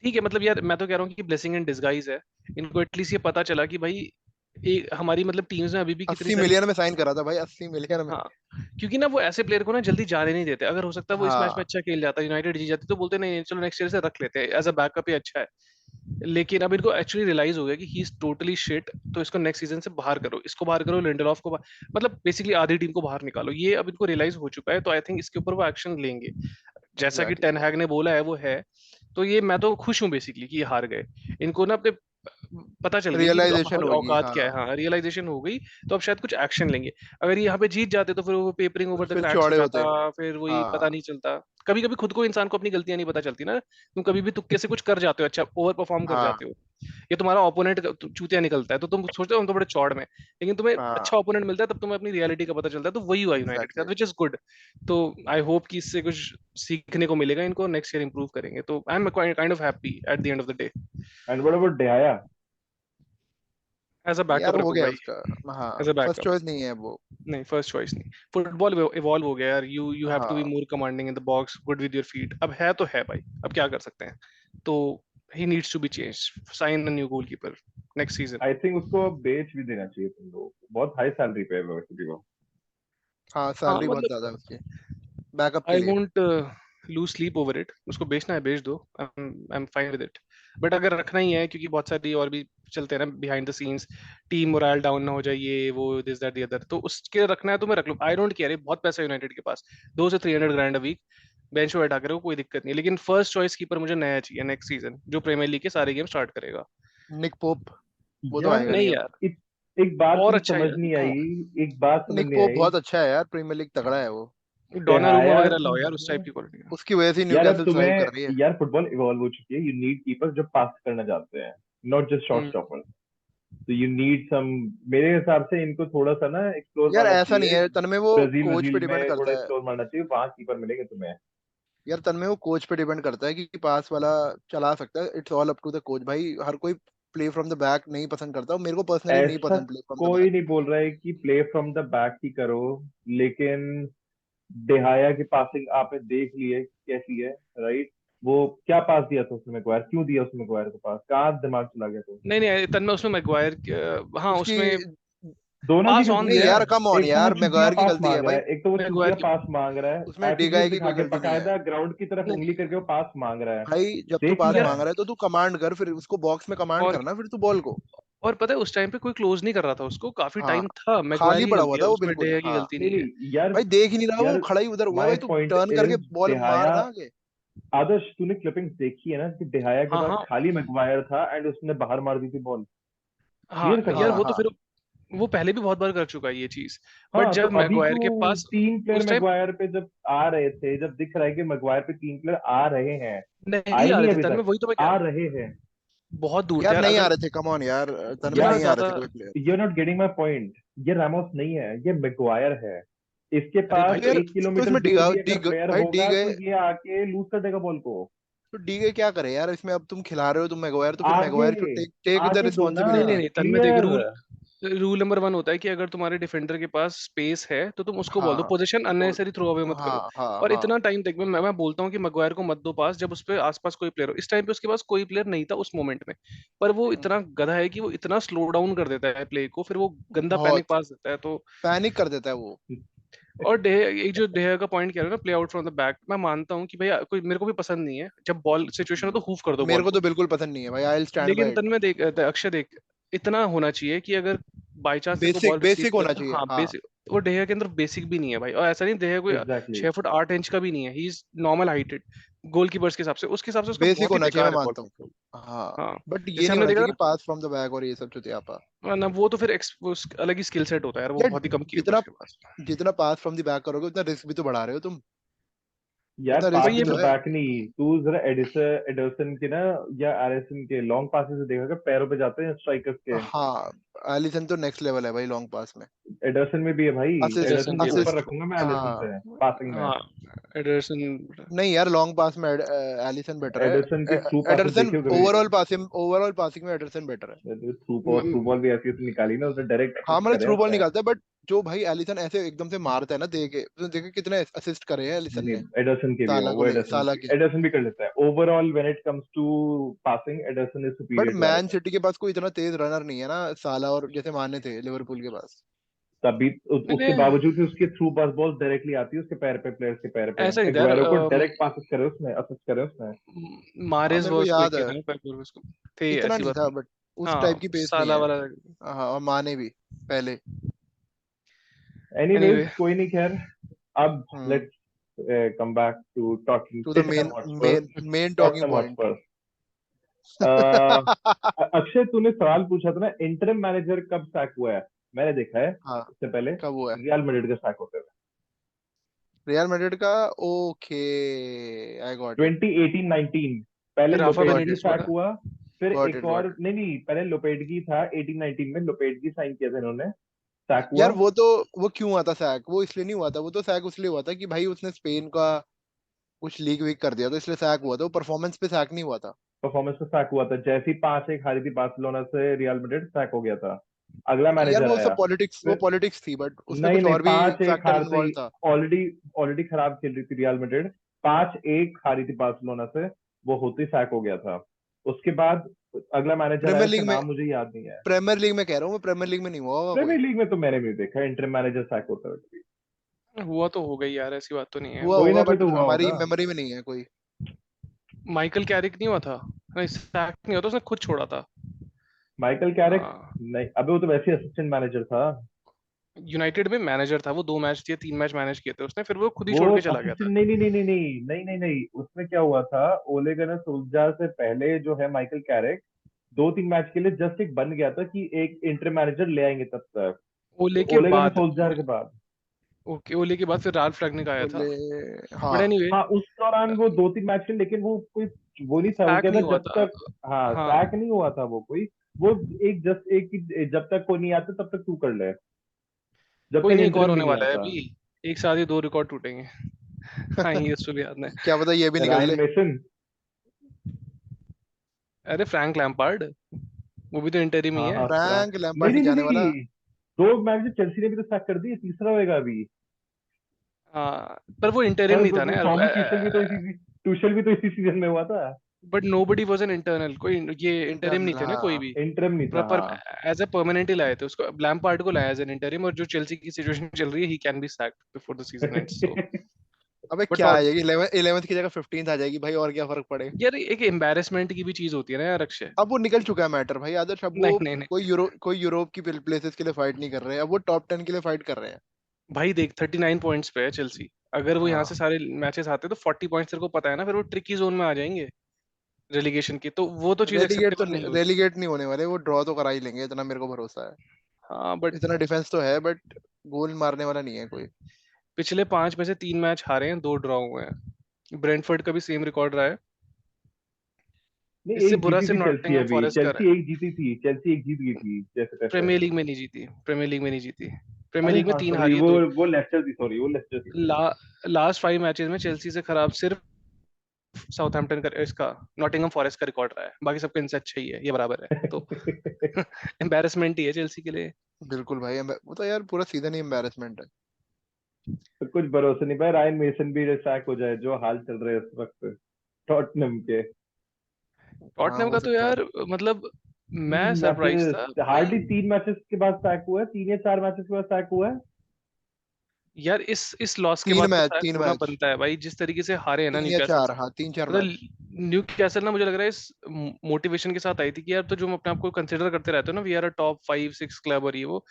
ठीक है मतलब यार मैं तो कह रहा हूँ कि ब्लेसिंग इन डिसगाइज है। इनको एटलीस्ट ये पता चला कि भाई हमारी मतलब टीम्स में अभी भी कितनी 80 सारी, मिलियन में साइन करा था भाई, 80 मिलियन में। हाँ क्योंकि ना वो ऐसे प्लेयर को ना जल्दी जाने नहीं देते। अगर हो सकता है वो इस मैच में हाँ अच्छा खेल जाता, यूनाइटेड जीत जाती, तो बोलते नहीं नहीं, चलो नेक्स्ट ईयर से रख लेते हैं एज अ बैकअप, ही अच्छा है। लेकिन अब इनको एक्चुअली रियलाइज हो गया कि ही इज टोटली शिट, तो इसको नेक्स्ट सीजन से बाहर करो, इसको बाहर करो, लिंडलॉफ को मतलब बेसिकली आधी टीम को बाहर निकालो, ये अब इनको रियलाइज हो चुका है। तो आई थिंक इसके ऊपर वो एक्शन लेंगे, जैसा कि टेन एग्जैक्टली। हैग ने बोला है वो है। तो ये मैं तो खुश हूँ बेसिकली कि ये हार गए। इनको ना अपने पता चल गई कि अब रियलाइजेशन हमारी होगी औकात हाँ। क्या है, हाँ रियलाइजेशन हो गई। तो अब शायद कुछ एक्शन लेंगे। अगर ये यहाँ पे जीत जाते तो फिर वो पेपरिंग ओवर द फिर क्रैक्स हो चौड़े होते। जाता, फिर वही पता हाँ नहीं चलता। कभी कभी खुद को इंसान को अपनी गलतियां नहीं पता चलती ना, तुम कभी भी तुक्के से कुछ कर जाते हो, अच्छा ओवर परफॉर्म कर हाँ जाते हो, ये तुम्हारा ओपोनेंट चूतिया निकलता है तो तुम सोचते हो हम तो बड़े चौड़ में, लेकिन तुम्हें हाँ अच्छा ओपोनेंट मिलता है तब तुम्हें अपनी रियलिटी का पता चलता है। तो वही हुआ यूनाइटेड के एग्जैक्टली। साथ, विच इज गुड। तो आई होप कि इससे कुछ सीखने को मिलेगा इनको, नेक्स्ट ईयर इंप्रूव करेंगे। तो I am kind of happy at the end of the day. And what about de Gea? As a यार बैकअप हो रखो गया भाई, उसका। हाँ as a first backup. Choice नहीं है वो। नहीं फर्स्ट चॉइस नहीं, फुटबॉल इवॉल्व हो गया यार, यू हैव टू बी हाँ more commanding in the box, good with your feet, अब है तो है भाई, अब क्या कर सकते हैं। तो he needs to be change, sign a new goalkeeper next season. I think उसको बेच भी देना चाहिए तुम लोग, बहुत हाई सैलरी पे है वैसे भी वो। हाँ हाँ सैलरी बहुत मतलब ज्यादा है उसकी, बैकअप के आई लिए। Won't lose sleep over it, उसको बेचना है बेच दो, I am fine with it. But अगर रखना ही है, क्योंकि बहुत सारी और भी चलते हैं ना behind the scenes, team moral down ना हो जाए, ये वो दिस दैट द अदर, तो उसके रखना है तो मैं रख लूँ, आई डोंट केयर। बहुत पैसा यूनाइटेड के पास, 200 से 300 ग्रैंड अ वीक बेंच पे बैठा करे कोई दिक्कत नहीं है। लेकिन फर्स्ट चॉइस कीपर मुझे नया चाहिए नेक्स्ट सीजन, जो प्रीमियर लीग के सारे गेम स्टार्ट करेगा। निक पोप, वो तो यार आएगा नहीं नहीं अब। यार, एक बात और मुझे अच्छा समझ है, नहीं आई, एक बात समझ निक नहीं पोप आई। बहुत अच्छा है यार, प्रीमियर लीग तगड़ा है वो। डोनारूमा डिहाया, वगैरह लाओ यार, उस टाइप की क्वालिटी का। उसकी वजह से यार अब न्यूकैसल सर्वाइव कर रही है। तुम्हें, यार फुटबॉल इवॉल्व हो चुकी है, यू नीड कीपर्स जो पास करना चाहते हैं, not just shot hmm stoppers. तो यू नीड सम, मेरे हिसाब से इनको थोड़ा सा ना एक्सप्लोर यार मारना ऐसा नहीं चाहिए, है तन्मय, वो ब्राजील कोच पे ब्राजील डिपेंड में थोड़ा करता है। एक्सप्लोर मारना चाहिए, वहां कीपर मिलेंगे तुम्हें। यार तन्मय वो कोच पे डिपेंड करता है कि पास वाला चला सकता है। It's all up to the coach भाई। हर कोई प्ले फ्रॉम द बैक नहीं पसंद करता, और मेरे को पर्सनली नहीं ऐसा पसंद प्ले फ्रॉम द कोई बैक। नहीं बोल रहा है कि प्ले फ्रॉम द बैक ही करो, लेकिन डेहाया की पासिंग आपने देख ली है कैसी है, राइट? वो क्या पास दिया था उसने मैगवायर, क्यों दिया उसने मैगवायर को पास, कहाँ दिमाग चला गया था? नहीं नहीं तन्मय उसमें मैगवायर हाँ उसकी उसमें दोनों की पास ऑन गलती नहीं है। दिया यार, है कम ऑन एक तो वो यार, चुतिया मैगवायर की पास गलती है मांग रहा भाई। है, एक तो वो मैगवायर चुतिया की। पास मांग रहा है, उसमें एटीट्यूड डिगाई की दिखा कोई के, गलती नहीं है। बकायदा ग्राउंड की तरफ नहीं उंगली करके वो पास मांग रहा है। भाई जब तू देख पास लिया। यार मांग रहा है तो तू कमांड कर, फिर उसको बॉक्स में कमांड और करना, फिर तू बॉल को। और पता है उस टाइम पे कोई क्लोज नहीं कर रहा था उसको, काफी हाँ, टाइम था। मैगवायर खाली की पड़ा हुआ गलती है था वो उसमें, बिल्कुल। डेया की हाँ गलती नहीं नहीं है। नहीं यार, भाई देख ही नहीं रहा, वो यार खड़ा ही उधर हुआ है माय भाई। तू पॉइंट टर्न करके इज बॉल मार डेहाया, ना आगे। आदर्श तूने क्लिपिंग्स देखी है ना कि डेहाया के हाँ पास हाँ खाली मैगवायर था एंड उसने बाहर मार दी थी बॉल, हाँ क्लियर कहीं। यार हाँ वो तो हाँ। फिर वो पहले भी बहुत बार कर चुका है ये चीज। बट हाँ तो जब अभी मैगवायर के क्यों पास तीन प्लेयर उस टाइम मैगवायर पे जब आ रहे थे, जब दिख रहा है कि मैगवायर पे तीन प्लेयर आ रहे हैं, नहीं आए आ नहीं रहे थे अभी तन्मय, तक, वही तो मैं कह आ रहा रहे हैं हूँ, बहुत दूर थे यार यार। नहीं आ अगर रहे थे, कम ऑन यार, तन्मय इतना नहीं आ रहे ज्यादा, थे कोई player. You are not getting my point. ये रामोस नहीं है, ये मैगवायर है। इसके अरे पास भाई तो यार, तो 1 किलोमीटर इसमें दूर डिगा भी डी अगर प्लेयर भाई डी होगा गए तो ये आके लूज कर देगा बॉल को। तो डी गए क्या करे यार इसमें? अब तुम खिला रहे हो तुम मैगवायर, तो फिर आगे, Maguire should take take the आगे दो ना, नहीं नहीं रिस्पॉन्सिबिलिटी। नहीं तन्मय देख, क्लियर। रूल नंबर 1 होता है कि अगर तुम्हारे डिफेंडर के पास स्पेस है तो तुम उसको बोल दो हाँ पोजीशन, वो, अननेसेसरी थ्रो अवे मत करो। हाँ हाँ और हाँ। इतना टाइम देख, मैं बोलता हूँ कि मैगवायर को मत दो पास जब उस पे आसपास कोई प्लेयर हो। इस टाइम पे उसके पास कोई प्लेयर नहीं था उस मोमेंट में, पर वो इतना गधा है कि वो इतना स्लो डाउन कर देता है प्ले को, फिर वो गंदा पैनिक बहुत पास देता है तो। पैनिक कर देता है वो। और डे एक जो डेहा का पॉइंट कह रहे हो ना, play out from the back, मैं मानता हूँ कि भैया कोई मेरे को भी पसंद नहीं है, जब बॉल सिचुएशन हो तो हूफ कर दो मेरे बॉल को को। तो बिल्कुल पसंद नहीं है भाई, आई विल स्टैंड लेकिन बाय इट। तन में देख अक्षय देख, इतना होना चाहिए कि अगर बाई चांस तेरे को बेसिक बॉल रिसीव बेसिक होना कर, चाहिए, हाँ हाँ। बेसिक। वो डेहा के अंदर बेसिक भी नहीं है भाई, और ऐसा नहीं डेहा कोई एग्जैक्टली। 6 फुट 8 इंच का भी नहीं है, he is normal heighted. Goalkeepers के हिसाब से, उसके हिसाब से उसका बेसिक बहुत ही होना चाहिए, मैं बेकार है बॉल मानता हूँ। कंट्रोल। हाँ, हाँ बट ये जैसे नहीं हमने होना देखा चाहिए कि ना, पास फ्रॉम द बैक और ये सब चुतियापा। वरना वो तो फिर अलग ही स्किल सेट होता है यार, वो यार बहुत ही कम जितना कीपर्स के पास। जितना पास फ्रॉम द बैक करोगे उतना रिस्क भी तो बढ़ा रहे हो तुम। यार उतना पास रिस्क भाई भी ये इन द तो है। बैक नहीं, तू जरा एडरसन के ना, या एरिसन के लॉन्ग पासेस देखा, पैरों पे जाते हैं स्ट्राइकर्स के। हाँ, एलिसन तो नेक्स्ट लेवल है भाई लॉन्ग पास में। एडरसन में भी है भाई। असिस्ट एडरसन एडरसन भी से है ऊपर असिस्ट। रखूंगा मैं एलिसन हाँ से पासिंग में। हाँ एडरसन। नहीं यार, लॉन्ग पास में एलिसन बेटर है। एडरसन के थ्रू पासेस एडरसन देखे हो कभी? ओवरऑल पासिंग में एडरसन बेटर है। थ्रू बॉल भी ऐसी ऐसी निकाली ना उसने, डायरेक्ट हाँ असिस्ट मतलब करे हैं थ्रू बॉल उसने। निकालता है, बट जो भाई एलिसन ऐसे एकदम से मारता है ना, देखे उसने, देखे कितने असिस्ट करे हैं एलिसन नहीं, ने। एडरसन के भी है, साला को वो ले, साला के। एडरसन भी कर लेता है overall when it comes to passing, Ederson is but superior to Man Alisson. City के पास कोई इतना तेज रनर नहीं है ना, साला और जैसे माने थे लिवरपूल के पास। तभी मैंने उसके बावजूद भी उसके थ्रू पास बॉल डायरेक्टली आती है उसके पैर पे, प्लेयर्स के पैर पे। ऐसा नहीं था यार, एग्वायरो को डायरेक्ट पासेस करे उसने, असिस्ट करे उसने। हाँ मारेज मेरे को वाज कोई याद किया है। था ना उसको, थे इतना ऐसी नहीं बात था, नहीं। बट उस टाइप हाँ की पेस नहीं साला है। वाला। हाँ, और माने भी पहले। एनीवेज एनीवे कोई नहीं, खैर। अब hmm. Let's come back to talking to the main Tottenham Hotspur. Main main talking Tottenham point. Hotspur. Akshay तूने सवाल पूछा था ना, इंटरिम मैनेजर कब सैक हुआ है? मैंने देखा है हाँ, इससे पहले कब हुआ है रियल मैड्रिड का सैक होते हुए। रियल मैड्रिड का? Okay, I got it. 2018-19 पहले राफा गॉट लोपेटगी इट, बेनिटेस हुआ सैक था। हुआ, फिर गॉट एक इट, गॉट और, इट। नहीं नहीं, पहले लोपेटगी था 18-19 में, लोपेटगी साइन किया था इन्होंने, सैक यार हुआ। वो क्यों हुआ था सैक? वो इसलिए नहीं हुआ था, वो तो सैक इसलिए हुआ था कि भाई उसने स्पेन का कुछ लीग वीक कर दिया, तो इसलिए सैक हुआ था। वो परफॉर्मेंस पे सैक नहीं हुआ था। परफॉर्मेंस में सैक हुआ था, जैसी 5-1 हारी थी बार्सिलोना से, रियल मैड्रिड सैक हो गया था। अगला यार मैनेजर वो सब आया। पॉलिटिक्स, वो फिर पॉलिटिक्स थी, बट उसमें नहीं कुछ नहीं, और भी 5-1 फैक्टर हारते इन्वॉल्व ही, था। ऑलरेडी ऑलरेडी खराब खेल रही थी रियल मैड्रिड। 5-1 हारी थी बार्सिलोना से, वो होते ही सैक हो गया था। उसके बाद अगला मैनेजर आया, प्रीमियर उसका लीग में, नाम मुझे याद नहीं है। प्रीमियर लीग में कह रहा हूँ मैं, प्रीमियर लीग में नहीं हुआ होगा कोई। प्रीमियर लीग में तो मैंने भी देखा इंटरिम मैनेजर सैक होता है कभी। हुआ तो हो गई यार, ऐसी बात तो नहीं है। हुआ कोई होगा, ना कोई बट तो हुआ हमारी होगा। मेमोरी में नहीं है कोई। माइकल कैरिक नहीं हुआ था? नहीं सैक नहीं हुआ था, उसने खुद छोड़ा था। Michael Carrick? हाँ नहीं, अबे वो तो वैसे असिस्टेंट मैनेजर था। यूनाइटेड में मैनेजर था वो, 2 मैच या 3 मैच मैनेज किए थे उसने, फिर वो खुद ही वो छोड़ के चला गया असिस्टेंट, था। नहीं नहीं नहीं नहीं नहीं नहीं नहीं नहीं, उसमें क्या हुआ था, ओले गनर सोल्जार से पहले जो है माइकल कैरिक 2-3 मैच के लिए जस्ट एक बन गया था कि एक इंटर मैनेजर ले आएंगे तब तक। ओले तो के ओले गनर बाद, सोल्जार के बाद, ओके ओले के बाद फिर राल्फ रैगनिक आया था। बोले। बट हाँ, एनीवे, हाँ उस दौरान वो 2-3 मैच के, लेकिन वो कोई वो नहीं था, वो सैक क्या था नहीं हुआ जब था। तक, हाँ हाँ सैक नहीं हुआ था वो कोई, वो एक जस्ट एक जब तक कोई नहीं आता तब तक तू कर ले, जब कोई तक नहीं, एक और इंटरिम भी होने नहीं वाला है आता। अभी। एक साथ ही 2 रिकॉर्ड टूटेंगे। हाँ ये उसको भी याद नहीं। क्या पता ये भी निकल रायन ले। मेसन। अरे फ्रैंक लैम्पार्ड, वो भी तो इंटरिम ही हाँ है। हाँ फ्रैंक नहीं लैम्पार्ड नहीं नहीं नहीं जाने वाला। नहीं, 2 मैच चेल्सी ने भी तो सैक कर दी, तीसरा होएगा अभी। हाँ पर वो इंटरिम नहीं था ना टॉमी यार। ट्यूशल भी तो ट्यूशल भी तो इसी सीजन में हुआ था। But nobody was an internal, कोई ये इंटरिम नहीं इंटरनल थे ना कोई हाँ। भी। इंटरिम नहीं था, प्रॉपर हाँ। एज ए परमानेंट ही लाए थे उसको, लैम्पार्ड को लाया एज एन इंटरिम, और जो चेल्सी की सिचुएशन चल रही है, he can be sacked before the season ends. So अबे बट क्या आ जाएगी, 11th की जगह 15th आ जाएगी भाई, और क्या फर्क पड़ेगा। यार एक एम्बैरेसमेंट की भी चीज होती है ना यार अक्षय। अब वो निकल चुका है मैटर भाई आदर्श, अब वो नहीं नहीं नहीं कोई यूरोप की प्लेसेस के लिए फाइट नहीं कर रहे हैं, अब वो टॉप 10 के लिए फाइट कर रहे हैं। भाई देख, 39 पॉइंट्स पे है चेल्सी। अगर वो यहाँ से हाँ सारे मैचेस आते तो 40 पॉइंट्स तेरे को पता है ना, फिर वो ट्रिकी जोन में आ जाएंगे रेलीगेशन की, तो वो तो चीज एक्सेप्टेबल नहीं है उस। रेलीगेट नहीं होने वाले, वो ड्रॉ तो करा ही लेंगे, इतना मेरे को भरोसा है। हाँ बट इतना डिफेंस तो है, बट गोल मारने वाला नहीं है कोई। पिछले 5 में से 3 मैच हारे हैं, 2 ड्रॉ हुए हैं। ब्रेंटफोर्ड का भी सेम रिकॉर्ड रहा है। नहीं इससे एक बुरा जीती थी सिर्फ चेल्सी, नॉटिंघम अभी फॉरेस्ट का रहा चेल्सी है। एक जीती थी, चेल्सी एक जीत गई थी जैसे तैसे। प्रीमियर लीग में नहीं जीती, प्रीमियर लीग में नहीं जीती। प्रीमियर अरे लीग में हाँ 3 सॉरी, हारी है, वो 2। वो लेस्टर थी, सॉरी वो लेस्टर थी। लास्ट 5 मैचेस में चेल्सी से खराब सिर्फ साउथहैम्पटन का, इसका नॉटिंघम फॉरेस्ट का रिकॉर्ड रहा है, बाकी सबका इनसे अच्छा ही है, ये बराबर है तो। एम्बैरेसमेंट ही है चेल्सी के लिए। बिल्कुल भाई, वो तो यार पूरा सीजन ही एम्बैरेसमेंट है। तो कुछ भरोसा नहीं भाई, रायन मेसन भी सैक हो जाए, जो हाल चल रहे हैं इस वक्त टॉटनहम के। हाँ टॉटनहम हो का तो सकता है। यार मतलब, मैं तीन सरप्राइज था मैचेस भाई। हार्डली 3 मैचेस के बाद सैक हुआ है, 3 या 4 मैचेस के बाद सैक हुआ है। यार इस लॉस के बाद तो सैक तीन होना मैच बनता है भाई, जिस तरीके से हारे हैं ना 3 या 4, न्यूकैसल से। हाँ 3-4 मैच। मतलब न्यू कैसल ना, मुझे लग रहा है इस मोटिवेशन के साथ आई थी कि यार, तो जो हम अपने आप को कंसिडर करते रहते हो ना, we are a top 5-6 club, और ये वो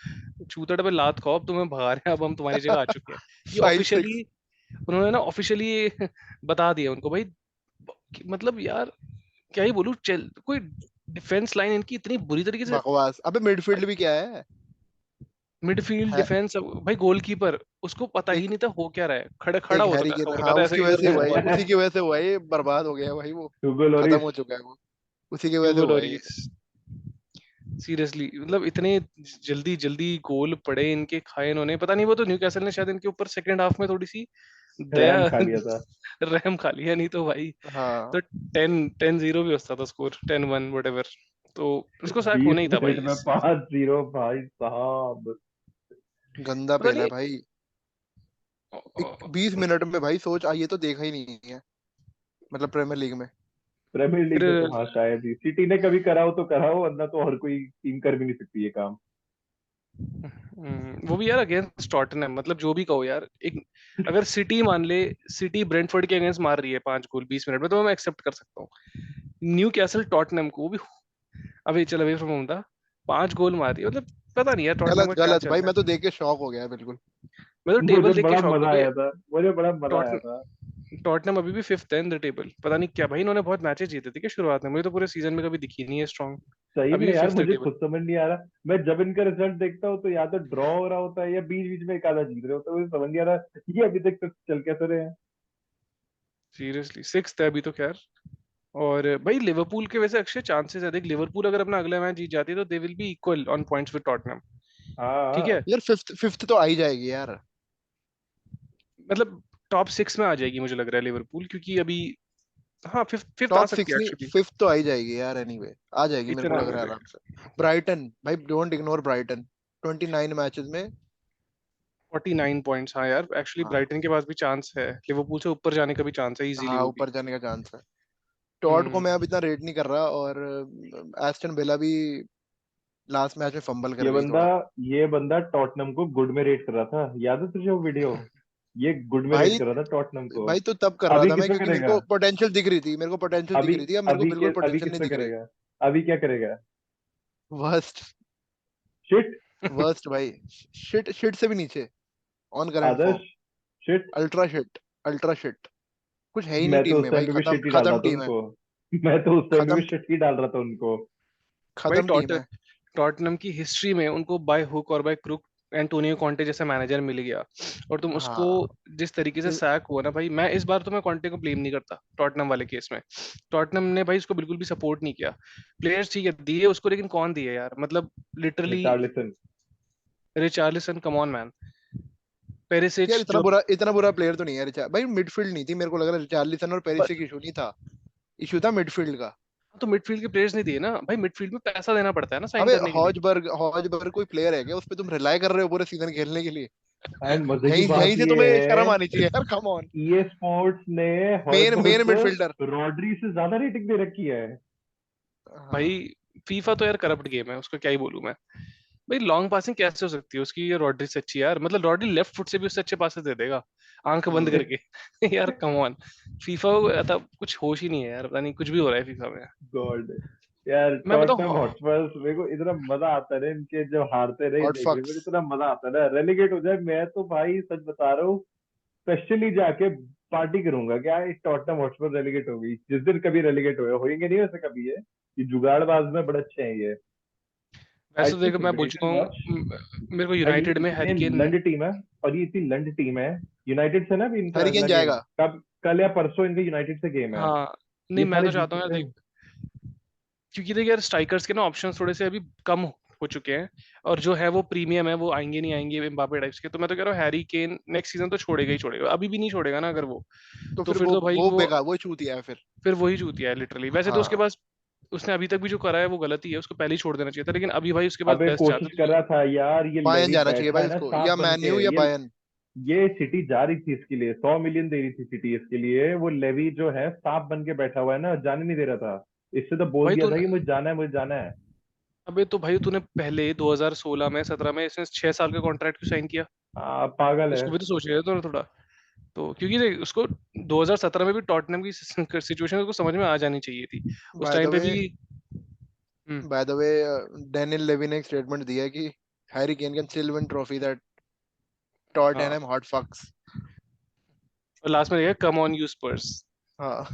चूतड़ पे लात खाओ, अब तुम्हें भगा रहे हैं, अब हम तुम्हारी जगह आ चुके हैं। ये 5-6। ऑफिशियली उन्होंने ना ऑफिशियली बता दिया उनको भाई। मतलब यार, क्या ही बोलूं, चल कोई डिफेंस लाइन इनकी इतनी बुरी तरीके से। बकवास, अबे मिडफील्ड भी क्या है। मिडफील्ड है डिफेंस भाई, गोलकीपर उसको पता ही एक नहीं था हो क्या रहा है, खड़ा खड़ा एक हो हैरी रहा केन, हो रहा हाँ था ऐसे उसकी वजह इधर से उधर हुआ है, बॉल। उसी की वजह से हुआ है, ये बर्बाद हो गया भाई वो। हुगो खत्म लॉरिस। हो चुका है वो, उसी की वजह से ह्यूगो हुआ है ये। लॉरिस, सीरियसली मतलब इतने जल्दी जल्दी गोल पड़े इनके, खाए इन्होंने, पता नहीं, वो तो न्यूकैसल ने शायद इनके ऊपर सेकंड हाफ में थोड़ी सी दया रैम खा लिया था। रहम खा लिया, नहीं तो भाई हाँ तो 10-0 भी होता था स्कोर, 10-1 वटेवर, तो उसको सैक होना बीस ही था मिनट भाई। में 5-0 भाई साहब। गंदा पता पेला है नहीं। भाई। 20 मिनट में भाई सोच, ये तो देखा ही नहीं है मतलब प्रीमियर लीग में। प्रीमियर लीग में तो फिर हाँ शायद ही सिटी ने कभी कराओ तो कराओ, वरना तो और कोई टीम कर भी नहीं सकती ये काम। वो भी यार अगेंस्ट टॉटनहम, मतलब जो भी कहो यार, एक अगर सिटी मान ले, सिटी ब्रेंटफोर्ड के अगेंस्ट मार रही है 5 गोल 20 मिनट में, तो मैं एक्सेप्ट कर सकता हूँ। न्यू कैसल टॉटनहम को, वो भी अभी चल अवे फ्रॉम होम था, 5 गोल मार रही है, मतलब पता नहीं यार टॉटनहम गलत का क्या गलत चल भाई, रहा मैं तो है। देख के शॉक हो गया बिल्कुल। मैं तो मुझे टेबल देख के बड़ा शॉक मजा हो आया था, मुझे बड़ा मजा आया गया। था। टॉटनहम अभी भी 5th है इन द टेबल, पता नहीं क्या भाई, इन्होंने बहुत मैचेस जीते थे क्या शुरुआत में, मुझे तो पूरे सीजन में कभी दिखी नहीं है स्ट्रॉन्ग। सही अभी में भी यार 5th है मुझे टेबल। खुद समझ नहीं आ रहा, मैं जब इनका रिजल्ट देखता हूँ तो या तो ड्रॉ हो रहा होता है या बीच बीच में एक आधा जीत रहे होते हैं, मुझे समझ नहीं आ रहा ये अभी तक तो चल कैसे रहे हैं। सीरियसली 6th है अभी तो खैर। और भाई लिवरपूल के वैसे अक्षय चांसेस है, देख लिवरपूल अगर अपना अगला मैच जीत जाती है तो they will be equal on points with Tottenham. ठीक हाँ है, यार फिफ्थ फिफ्थ तो आ ही जाएगी यार। मतलब टॉप 6 में आ जाएगी मुझे लग रहा है लिवरपूल, क्योंकि अभी हाँ फिफ्थ फिफ्थ आ टॉप सकती सिक्स है नहीं, एक्चुअली। फिफ्थ तो आ ही जाएगी यार, एनीवे आ जाएगी, मेरे को इतना लग रहा है मेरे, आराम से। ब्राइटन भाई, डोंट इग्नोर ब्राइटन, 29 मैचेस में। 49 पॉइंट्स, हाँ यार एक्चुअली हाँ ब्राइटन के पास भी चांस है, लिवरपूल से ऊपर जाने का भी चांस है इजीली हाँ, वो भी। ऊपर जाने का चांस है। टॉड को हम्म। मैं अब इतना रेट नहीं कर रहा, और एस्टन विला भी लास्ट मैच में फंबल कर ये गई बंदा थोड़ा। ये बंदा टॉटनम को गुड में रेट कर रहा था, याद है तुझे वो वीडियो? ये गुड में रेट भाई कर रहा था टॉटनम को। भाई तो तब कर रहा अभी था मैं, किसमें क्योंकि मेरे करेगा? को पोटेंशियल दिख रही थी, मेरे को पोटेंशियल दिख अभी रही थी, अब मेरे को बिल्कुल अभी पोटेंशियल नहीं किसमें दिख रही। करेगा? अभी क्या करेगा? Worst, shit. वर्स्ट भाई, शिट शिट से भी नीचे, on current form, Adarsh. Shit. Ultra shit, ultra shit. कुछ है ही नहीं मैं टीम तो उस में टाइम भाई, पे भी खत्म शिट ही डाल रहा खत्म था टीम है। उनको। मैं तो उस टाइम पे भी खत्म शिट ही डाल रहा था उनको। भाई खत्म टीम है। टॉटनहम की हिस्ट्री में उनको बाय हुक और बाय क्रुक एंटोनियो कॉन्टे जैसा मैनेजर मिल गया और तुम उसको हाँ जिस तरीके से इस- सैक हुआ ना भाई, मैं इस बार तो मैं कॉन्टे को ब्लेम नहीं करता टॉटनम वाले केस में। टॉटनम ने भाई उसको बिल्कुल भी सपोर्ट नहीं किया। प्लेयर्स ठीक है दिए उसको, लेकिन कौन दिए यार, मतलब literally Richarlison. Richarlison, come on man, Perisic यार जो। इतना बुरा प्लेयर तो नहीं है रिचा भाई। मिडफील्ड नहीं थी, मेरे को लग रहा है रिचार्लिसन और पर पेरिसिच इशू नहीं था, इशू था मिडफील्ड का। तो मिडफील्ड के प्लेयर्स नहीं दिए ना भाई, मिडफील्ड में पैसा देना पड़ता है ना साइन अबे करने के लिए। हॉजबर्ग कोई प्लेयर है क्या, उस पे तुम रिलाई कर रहे हो पूरे सीजन खेलने के लिए? एंड मजे की यहीं बात यहीं से ये तुम्हें शर्म है, आनी चाहिए यार, कम ऑन। ईए स्पोर्ट्स ने मेन हॉयबर्ग को मिडफील्डर। रॉड्री से ज्यादा रेटिंग दे रखी है। हाँ भाई फीफा तो यार करप्ट गेम है, उसको क्या ही बोलूं मैं। भाई लॉन्ग पासिंग कैसे हो सकती है उसकी, ये रॉड्री से अच्छी यार, मतलब रॉड्री लेफ्ट फुट से भी उससे अच्छे पासेस दे देगा आंख बंद हम्म। करके। यार कम ऑन, फीफा ऐसा कुछ होश ही नहीं है यार, पता नहीं कुछ भी हो रहा है फीफा में। गॉड। यार मैं टॉटनहम बताऊं, हॉटस्पर्स, मेरे को इतना मजा आता है ना इनके जब हारते रहे हॉट देखने में, फक्स। इतना मजा आता है ना। रेलीगेट हो जाए मैं तो भाई सच बता रहा हूँ, स्पेशली जाके पार्टी करूंगा क्या इस टॉटनहम हॉटस्पर रेलीगेट हो गई जिस दिन कभी रेलीगेट हुए होंगे नहीं वैसे कभी ये जुगाड़बाज में बड़े अच्छे हैं ये। आई वैसे तो देखो थिंक मैं बोल वेट चुका एंड हूँ वॉच। मेरे को भाई ये यूनाइटेड में इतने हैरिकेन। लंड टीम है, और ये इतनी लंड टीम है यूनाइटेड से ना भी इनका हैरी केन अगला गेम जाएगा। कब, कल या परसों इनका यूनाइटेड से गेम है। हाँ नहीं, ये मैं साले तो जीत चाहता हूँ यार सकते देख, हैं। क्योंकि देख यार स्ट्राइकर्स के ना ऑप्शंस थोड़े से अभी कम हो चुके हैं, और जो है वो प्रीमियम है, वो आएंगे नहीं आएंगे एम्बापे टाइप्स के। तो मैं तो कह रहा हूँ हैरी केन नेक्स्ट सीजन तो छोड़ेगा ही छोड़ेगा, अभी भी नहीं छोड़ेगा ना अगर वो, तो तो फिर फिर वो तो भाई वो वो बेकार, वो चूतिया है फिर। फिर वही चूतिया है लिटरली। वैसे तो उसके हाँ पास, उसने अभी तक भी जो करा है वो गलत ही है, उसको पहले ही छोड़ देना चाहिए था, लेकिन अभी भाई उसके पास अबे बेस्ट चांस कोशिश है कर तो। रहा था यार, ये बायन लेवी जाना चाहिए बैठा भाई है ना उसको, सांप या बन मैन के। यू या बायन। ये सिटी जा रही थी इसके लिए, 100 मिलियन दे रही थी सिटी इसके लिए, वो लेवी जो है सांप बन के बैठा हुआ है ना, जाने नहीं दे रहा था। इससे तो बोल भाई दिया तू, था कि मुझे जाना है, मुझे जाना है। अबे तो भाई तूने पहले 2016 में 17 में इसने 6 साल का कॉन्ट्रैक्ट क्यों साइन किया? पागल है। उसको भी तो सोच रहे थोड़ा थोड़ा। तो क्योंकि देख उसको 2017 में भी टॉटनहम की सिचुएशन उसको समझ में आ जानी चाहिए थी उस बाय द टाइम पे वे भी। Hmm. By the way Daniel Levy ने एक स्टेटमेंट दिया है कि Harry Kane can still win trophy that हाँ, टॉटनहम हॉट फक्स। और लास्ट में देखा कम ऑन यू स्पर्स। हाँ।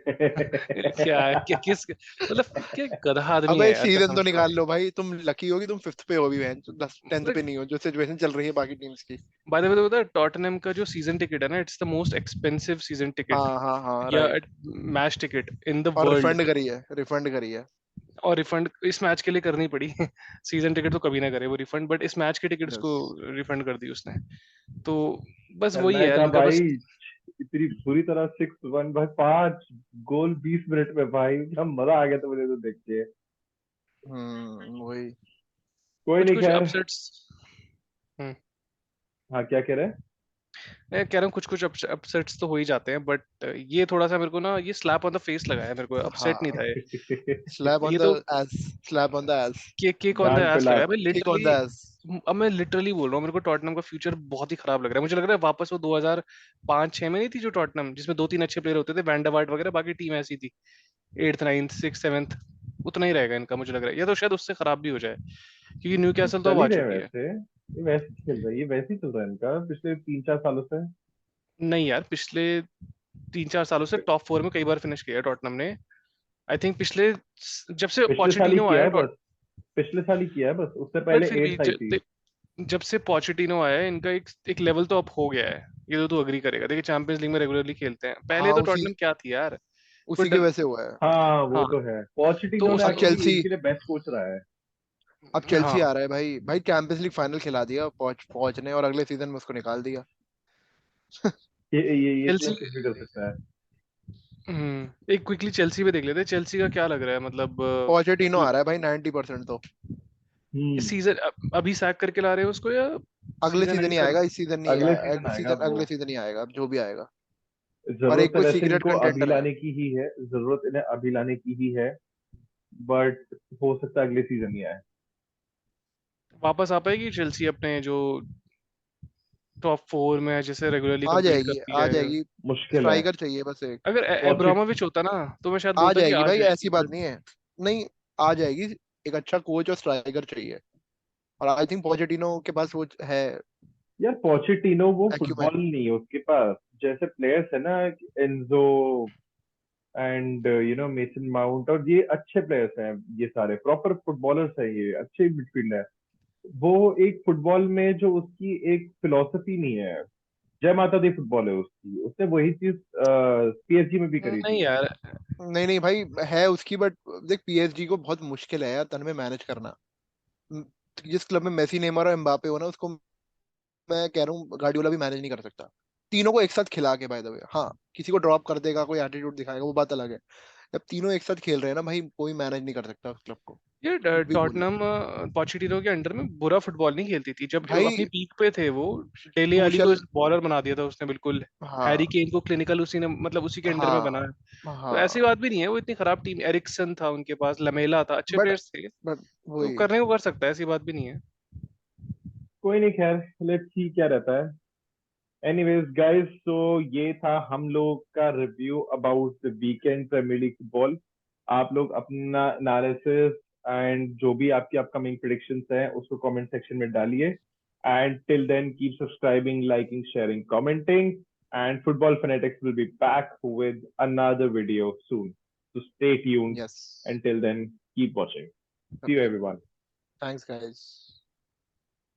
क्या किस मतलब, क्या गधा आदमी अबे है एक यार सीजन कसम तो से निकाल भाई। लो भाई, तुम लकी हो कि तुम फिफ्थ पे हो भी बहन, 10th मतलब पे नहीं हो, जो सिचुएशन चल रही है बाकी टीम्स की। बाय द वे तो पता है टॉटनहम का जो सीजन टिकट है ना, it's the most expensive season ticket हाँ हाँ हाँ या right. Match ticket in the और वर्ल्ड। रिफंड करी है। और रिफंड इस मैच के लिए करनी पड़ी। सीजन टिकट तो कभी ना करे वो रिफंड, बट इस मैच के टिकट्स को यस। रिफंड कर दी उसने। तो बस वही मैंने है यार कहा इनका भाई बस। इतनी बुरी तरह 6-1 भाई, 5 गोल 20 मिनट में भाई, क्या मजा आ गया था मुझे तो देख के। वही। कोई कुछ नहीं, कुछ खैर। अपसेट्स। हम्म। हाँ क्या कह रहे हैं? मैं कह रहा हूँ कुछ कुछ अपसेट्स तो हो ही जाते हैं, बट ये थोड़ा सा मेरे को ना, ये स्लैप ऑन द फेस लगा है मेरे को, अपसेट नहीं हाँ था ये। स्लैप ऑन ये द तो S, slap on the S, cake on the डांट पे एस लगा है लात। भाई kick on the literally. S. अब मैं लिटरली बोल रहा हूँ, मेरे को टॉटनहम का फ्यूचर बहुत ही खराब लग रहा है। मुझे लग रहा है वापस वो 2005-6 में नहीं थी जो टॉटनहम, जिसमें दो तीन अच्छे प्लेयर होते थे, वैंडरवार्ट वगैरह, बाकी टीम ऐसी थी, एट्थ नाइन्थ सिक्स सेवन्थ, उतना ही रहेगा इनका मुझे लग रहा है, या तो शायद उससे खराब भी हो जाए, क्योंकि न्यू कैसल तो अब चल आ ही रहे हैं चुकी है। वैसे, ये वैसे ही खेल रहा है, ये वैसे ही चल रहा है इनका पिछले 3-4 सालों से। नहीं यार, पिछले 3-4 सालों से टॉप 4 में कई बार फिनिश किया है टॉटनहम ने। आई थिंक पिछले, जब से पिछले साल ही पॉcheटिनो किया आया है बस, पिछले साल ही किया है बस, उससे भाई पहले फिर भी 8 आई थी। जब से पॉcheटिनो आया है इनका एक एक लेवल तो अप हो गया है। ये तो तू अग्री करेगा, देखिए चैंपियंस लीग में रेगुलरली खेलते हैं, पहले हाँ तो उसी टॉटनहम क्या थी यार, कोई उसी की वजह से हुआ है। हाँ वो हाँ, तो है, तो पोचेटिनो ने अब उसको, एक्चुअली चेल्सी इनके लिए बेस्ट कोच रहा है। अब चेल्सी हाँ आ रहा है भाई, भाई चैंपियंस लीग फाइनल खिला दिया पहुंच ने, और अगले सीजन में उसको निकाल दिया। ये तो चेल्सी। कुछ भी कर सकता है। एक क्विकली चेल्सी पे देख लेते हैं, चेल्सी का क्या लग रहा है मतलब पॉचेटिनो आ रहा है भाई 90% तो। इस हम्म। सीजन अभी सैक करके ला रहे हो उसको, या अगले सीजन सीजन एंड ही कर? आएगा, इस सीजन नहीं अगले सीजन आएगा सीजन, वो। अगले सीजन ही आएगा, अब जो भी आएगा। और जरूरत एक है कोई वैसे सीक्रेट इनको अभी कंटेंडर है। लाने की ही है, जरूरत इन्हें अभी लाने की ही है, बट हो सकता है अगले सीजन ही आए। वापस आ पाएगी चेल्सी अपने जो टॉप 4 में है, जिसे रेगुलरली compete करती आ है? जाएगी। मुश्किल है। स्ट्राइकर चाहिए बस एक। अगर पॉचिट एब्रामोविच होता ना तो मैं शायद आ बोलता कि जाएगी आ भाई, ऐसी जाएगी, बात बट नहीं है। नहीं, आ जाएगी। एक अच्छा कोच और स्ट्राइकर चाहिए, और आई थिंक पॉचेटिनो के पास वो है, यार पॉचिटिनो वो एक्यूमेन। फुटबॉल नहीं है उसके पास, जैसे प्लेयर्स है ना, एंजो एंड मेसन माउंट, और ये अच्छे प्लेयर्स हैं, ये सारे प्रॉपर फुटबॉलर्स हैं, ये अच्छे मिडफील्ड है। वो एक फुटबॉल में जो उसकी एक फिलोसफी नहीं है, जय माता दी फुटबॉल है उसकी, उसने वही चीज पीएसजी में भी करी नहीं थी। यार, नहीं नहीं भाई है उसकी, बट देख पीएसजी को बहुत मुश्किल है यार तन में मैनेज करना। म- जिस क्लब में मेसी, नेमार और एम्बापे हो ना, उसको मैं कह रहा हूँ गार्डियोला भी मैनेज नहीं कर सकता तीनों को एक साथ खिला के। बाय द वे, हाँ किसी को ड्रॉप कर देगा, कोई एटीट्यूड दिखाएगा, वो बात अलग है। जब तीनों एक साथ खेल रहे हैं ना भाई, कोई मैनेज नहीं कर सकता उस क्लब को, ये कुछ भी बोल लो। टॉटनहम पोchettino के अंडर में बुरा फुटबॉल नहीं खेलती थी जब वो अपनी भाई पीक पे थे। वो डेले अली को क्रूशल, बॉलर बना दिया था उसने बिल्कुल। हैरी हाँ केन को क्लिनिकल उसी ने, मतलब उसी के अंडर में हाँ बनाया। तो ऐसी हाँ, बात भी नहीं है, वो इतनी खराब टीम, एरिक्सन था उनके पास, लमेला था, अच्छे बट प्लेयर्स थे। बट तो वही। करने को कर सकता है, ऐसी बात भी नहीं है। कोई नहीं, खैर लेट्स सी क्या रहता है। एनीवेज गाइस, तो ये था हम लोग का review about the weekend Premier League football. आप लोग अपना एनालिसिस एंड जो भी आपकी अपकमिंग प्रिडिक्शंस हैं उसको कमेंट सेक्शन में डालिए। And till then keep subscribing, liking, sharing, commenting, and Football Fanatics will be back with another video soon. So stay tuned. Yes, Until then, keep watching. See you everyone. Thanks guys.